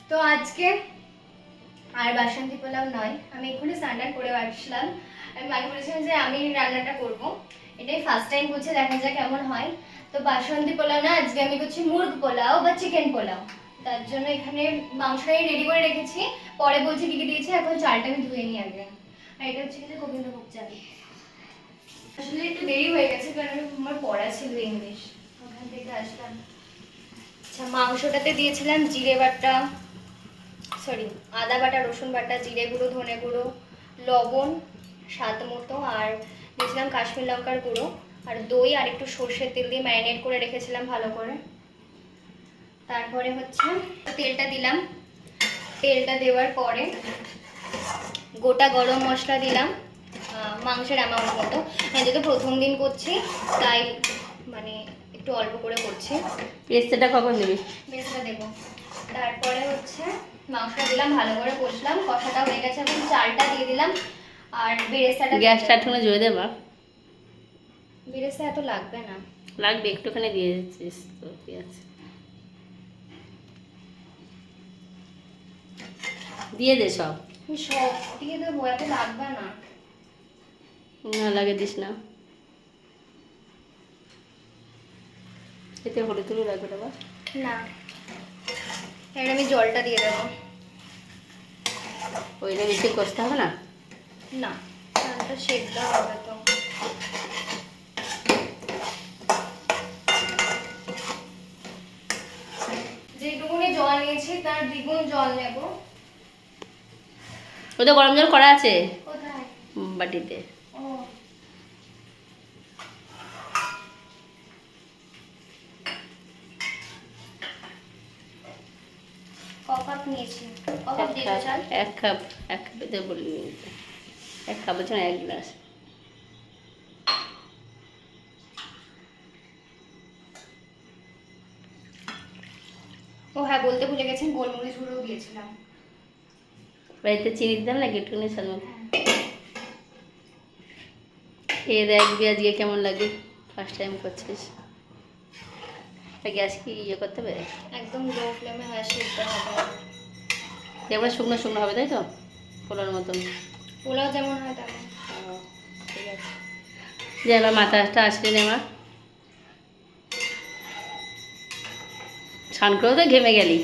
তো আজকে আর বাসন্তী পোলাও নয়, আমি এক্ষুনি স্নান করে আসলাম। আমি আগে বলেছিলাম যে আমি রান্নাটা করব, এটাই ফার্স্ট টাইম করছি, দেখা যাক কেমন হয়। তো বাসন্তী পোলাও না, আজকে আমি করছি মুরগ পোলাও বা চিকেন পোলাও। তার জন্য এখানে মাংসটাই রেডি করে রেখেছি, পরে বলছি কি কি দিয়েছি। এখন চালটা আমি ধুয়ে নিই আগে। আর এটা হচ্ছে যে গোবিন্দভোগ চাল। আসলে একটু দেরি হয়ে গেছে কারণ আমার পড়া ছিল ইংলিশ, ওখান থেকে আসলাম। আচ্ছা, মাংসটাতে দিয়েছিলাম জিরে বাটা, সরি আদা বাটা, রসুন বাটা, জিরে গুঁড়ো, ধনে গুঁড়ো, লবণ স্বাদ মতো, আর দিয়েছিলাম কাশ্মীর লঙ্কার গুঁড়ো, আর দই, আর একটু সর্ষের তেল দিয়ে ম্যারিনেট করে রেখেছিলাম ভালো করে। তারপরে হচ্ছে তেলটা দিলাম। তেলটা দেওয়ার পরে গোটা গরম মশলা দিলাম মাংসের অ্যামাউন্ট মতো। যেহেতু প্রথম দিন করছি তাই মানে একটু অল্প করে করছি। পেস্টটা কখন দিবি? পেস্টটা দেবো। তারপরে হচ্ছে মাংসটা দিলাম, ভালো করে কষলাম, কষাটা হয়ে গেছে। এখন চালটা দিয়ে দিলাম আর বেরেস্তাটা। গ্যাসটা একটুখানি জোরে দে মা। বেরেস্তা এত লাগবে না। লাগবে, একটুখানি দিয়ে দিচ্ছিস তো কি আছে, দিয়ে দে সব। সব দিয়ে দেবো, এত লাগবে না। না লাগে দিস না, এতে হলুদ তুলে লাগবে না। না, এবার আমি জলটা দিয়ে দেবো। ওইটা বেশি কষতে হবে না? না, চালটা সেদ্ধ হবে তো। যেটুকুনি জল নিয়েছি তার দ্বিগুণ জল নেব। ওটা গরম জল করা আছে কোথায়? বাটিতে। ও, ক কাপ নিয়েছি? ক কাপ দিয়ে চাল? এক কাপ, এক কাপেতে বললি, এক কাপ হচ্ছে না, এক গ্লাস। ও হ্যাঁ, বলতে ভুলে গেছেন, গোলমরিচ গুঁড়ো দিয়েছিলাম। বাড়িতে চিনি দিতাম না, একটুখানি স্বাদ মতো। খেয়ে দেখবি আজকে কেমন লাগে, ফার্স্ট টাইম করছিস। গ্যাস কি ইয়ে করতে হবে? একদম লো ফ্লেমে হ্যাঁ সেদ্ধ হবে। এবার শুকনো শুকনো হবে তাই তো, পোলার মতন? পোলাও যেমন হয় তেমন। ঠিক আছে, যে এবার মাথাটা আসলে নে মা, স্নান করেও তো ঘেমে গেলি।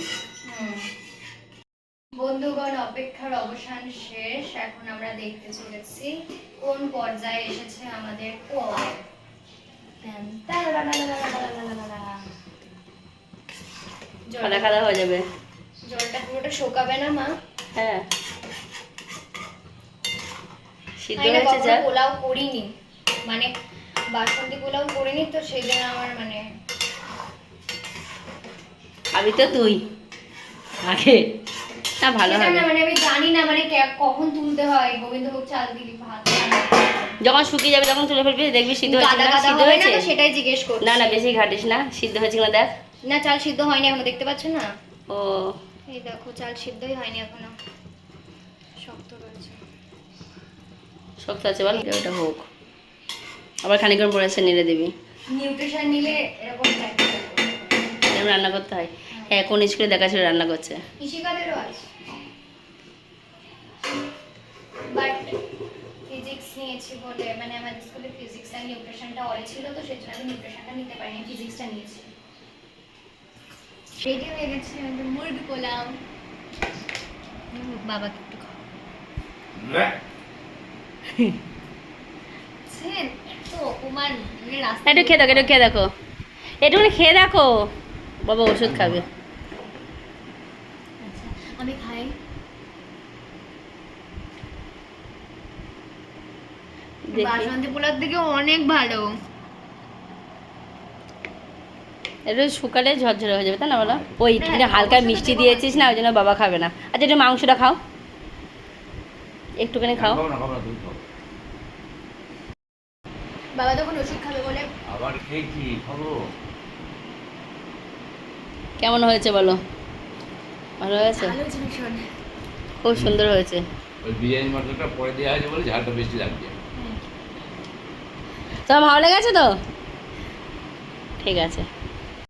বন্ধুগণ, অপেক্ষার অবসান শেষ। এখন আমরা দেখতে চলেছি কোন পর্যায়ে এসেছে আমাদের পোলাও। খাদা খাদা হয়ে যাবে। জলটা পুরোটা শুকাবে না মা? হ্যাঁ, সিদ্ধ আমি না হয়েছে কখনো যা। পোলাও করিনি, মানে বাসন্তী পোলাও করিনি, তো সেই জন্য আমার মানে আমি তো তুই আগে না, ভালো সেটা হবে। না, মানে আমি জানি না মানে কখন তুলতে হয়। গোবিন্দভোগ চাল দিলি ভাত যখন শুকিয়ে যাবে তখন তুলে ফেলবি, দেখবি সিদ্ধ হয়েছে গাদা না, গাদা সিদ্ধ হবে না, হয়েছে। তো সেটাই জিজ্ঞেস করছি। না না, বেশি ঘাটিস না, সিদ্ধ হয়েছে কিনা দেখ। না, চাল সিদ্ধ হয়নি এখনো, দেখতে পাচ্ছেন না? ও, এই দেখো, চাল সিদ্ধই হয়নি এখনো, শক্ত রয়েছে। শক্ত আছে বল, ওটা হোক, আবার খানিকক্ষণ পরে এসে নেড়ে দিবি। নিউট্রিশন নিলে এরকম থাকে। এরকম রান্না করতে হয়। হ্যাঁ, কোন স্কুলে দেখা ছিল রান্না করছে? কৃষিকাদেরও আছে, বাট ফিজিক্স নিয়েছি বলে, মানে আমাদের স্কুলে ফিজিক্স আর নিউট্রিশনটা অরে ছিল, তো সেজন্য আমি নিউট্রিশনটা নিতে পারিনি, ফিজিক্সটা নিয়েছি। রেডি হয়ে গেছে আমাদের মুরগি পোলাও। বাবাকে একটু খাও। এত অপমান, রাস্তা একটু খেয়ে দেখো, একটু খেয়ে দেখো, একটুখানি খেয়ে দেখো, বাবা ওষুধ খাবে। আচ্ছা, আমি খাই। বাসন্তী পোলার থেকে অনেক ভালো। একটু শুকালে ঝরঝরে হয়ে যাবে, তাই না বলো? ওই একটুখানি হালকা মিষ্টি দিয়েছিস না, ওই জন্য বাবা খাবে না। আচ্ছা, একটু মাংসটা খাও, একটুখানি খাও। বাবা তখন ওষুধ খাবে বলে আবার খেয়েছি, খাবো। কেমন হয়েছে বলো? ভালো হয়েছে? ভালো হয়েছে ভীষণ। খুব সুন্দর হয়েছে। ওই বিরিয়ানি মশলাটা পরে দেওয়া হয়েছে বলে ঝালটা বেশি লাগছে। তোমার ভালো লেগেছে তো? ঠিক আছে।